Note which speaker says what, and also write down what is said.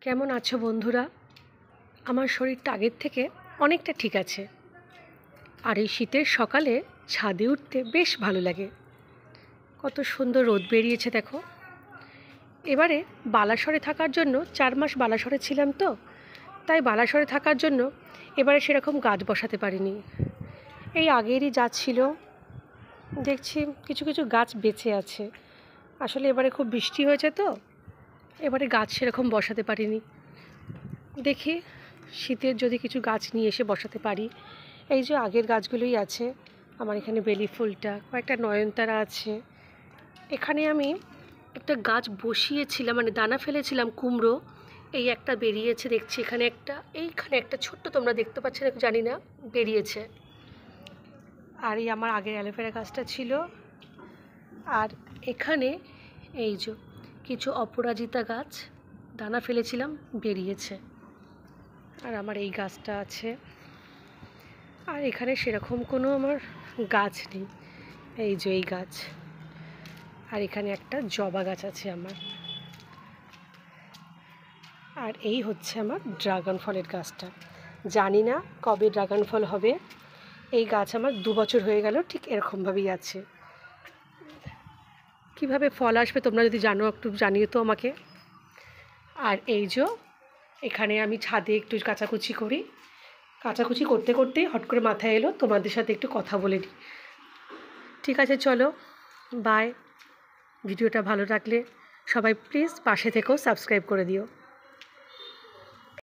Speaker 1: কেমন আছো বন্ধুরা? আমার শরীরটা আগের থেকে অনেকটা ঠিক আছে। আর এই শীতের সকালে ছাদে উঠতে বেশ ভালো লাগে। কত সুন্দর রোদ বেরিয়েছে দেখো। এবারে বালাসরে থাকার জন্য 4 মাস বালাসরে ছিলাম তো, তাই বালাসরে থাকার জন্য এবারে সেরকম গাছ বসাতে পারিনি। এই আগেরই যা ছিল, দেখছি কিছু কিছু গাছ বেঁচে আছে। আসলে এবারে খুব বৃষ্টি হয়েছে তো, এবারে গাছ সেরকম বসাতে পারিনি। দেখি শীতের যদি কিছু গাছ নিয়ে এসে বসাতে পারি। এই যে আগের গাছগুলোই আছে আমার, এখানে বেলি ফুলটা, কয়েকটা নয়নতারা আছে। এখানে আমি একটা গাছ বসিয়েছিলাম, মানে দানা ফেলেছিলাম কুমড়ো, এই একটা বেরিয়েছে দেখছি। এইখানে একটা ছোট্ট, তোমরা দেখতে পাচ্ছ না জানি না, বেরিয়েছে। আর এই আমার আগের অ্যালোভেরা গাছটা ছিল। আর এখানে এই যে কিছু অপরাজিতা গাছ দানা ফেলেছিলাম, বেরিয়েছে। আর আমার এই গাছটা আছে। আর এখানে সেরকম কোনো আমার গাছ নেই। এই যে এই গাছ, আর এখানে একটা জবা গাছ আছে আমার। আর এই হচ্ছে আমার ড্রাগন ফলের গাছটা। জানি না কবে ড্রাগন ফল হবে। এই গাছ আমার 2 বছর হয়ে গেল, ঠিক এরকমভাবেই আছে। কিভাবে ফল আসবে তোমরা যদি জানো একটু জানিও তো আমাকে। আর এই যে এখানে আমি ছাদে একটু কাচাকুচি করি। কাচাকুচি করতে করতেই হট করে মাথায় এলো তোমাদের সাথে একটু কথা বলে নিই। ঠিক আছে, চলো, বাই। ভিডিওটা ভালো লাগলে সবাই প্লিজ পাশে থেকেও সাবস্ক্রাইব করে দিও।